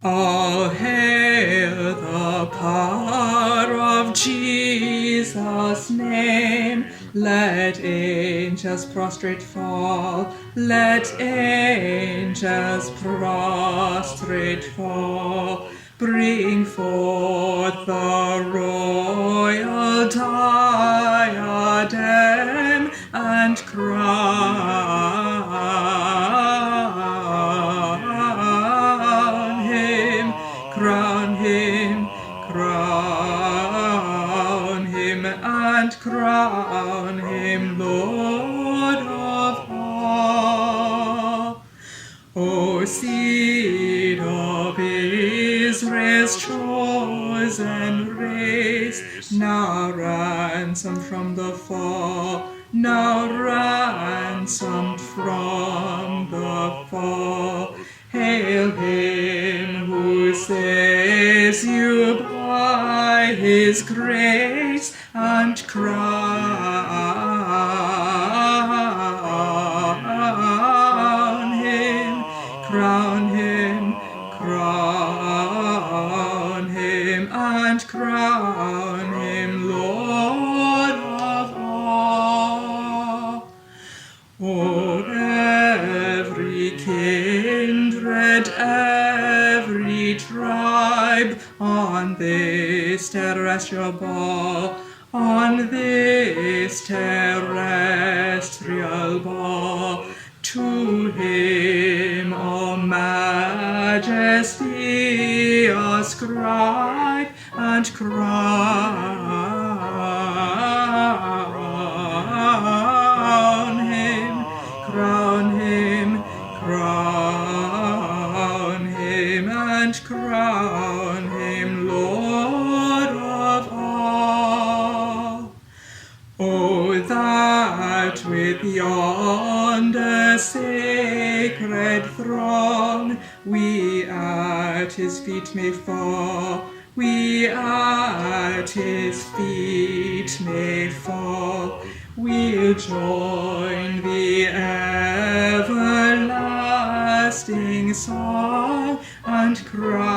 All hail the power of Jesus' name. Let angels prostrate fall. Let angels prostrate fall. Bring forth the royal diadem and crown him, crown him, crown him, and crown him Lord of all. O seed of Israel's chosen race, now ransomed from the fall, now ransomed from the fall. Hail him who saves you by his grace, and crown him, crown him, crown him, and crown him Lord of all. Oh, every kindred, every tribe, on this terrestrial ball, on this terrestrial ball, to him all majesty ascribe, and crown him, crown him, crown him, and crown him Lord of all. Oh, that with yonder sacred throng we at his feet may fall, we at his feet may fall. We'll join the everlasting song and cry.